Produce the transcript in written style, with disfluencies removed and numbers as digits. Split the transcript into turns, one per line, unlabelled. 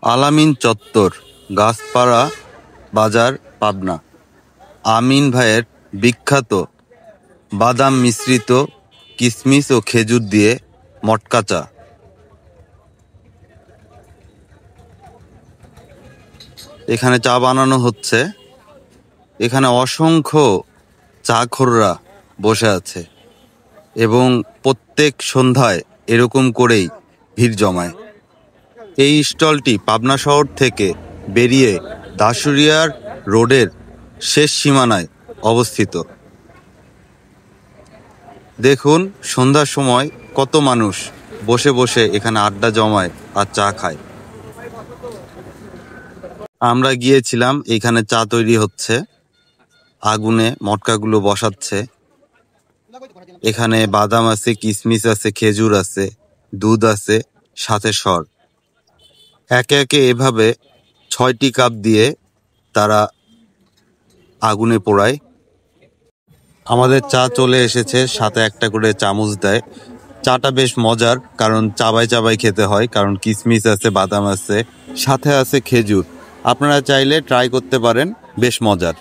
আলামিন চত্বর, গাছপাড়া বাজার, পাবনা। আমিন ভাইয়ের বিখ্যাত বাদাম মিশ্রিত কিশমিশ ও খেজুর দিয়ে মটকা চা। এখানে চা বানানো হচ্ছে। এখানে অসংখ্য চাখোররা বসে আছে এবং প্রত্যেক সন্ধ্যায় এরকম করেই ভিড় জমায়। এই স্টলটি পাবনা শহর থেকে বেরিয়ে দাসুরিয়ার রোডের শেষ সীমানায় অবস্থিত। দেখুন সন্ধ্যার সময় কত মানুষ বসে বসে এখানে আড্ডা জমায় আর চা খায়। আমরা গিয়েছিলাম, এখানে চা তৈরি হচ্ছে, আগুনে মটকাগুলো বসাচ্ছে। এখানে বাদাম আছে, কিশমিশ আছে, খেজুর আছে, দুধ আছে, সাথে সর। একে একে এভাবে ৬টি কাপ দিয়ে তারা আগুনে পোড়ায়। আমাদের চা চলে এসেছে, সাথে একটা করে চামচ দেয়। চাটা বেশ মজার, কারণ চাবাই চাবাই খেতে হয়, কারণ কিশমিশ আছে, বাদাম আছে, সাথে আছে খেজুর। আপনারা চাইলে ট্রাই করতে পারেন, বেশ মজার।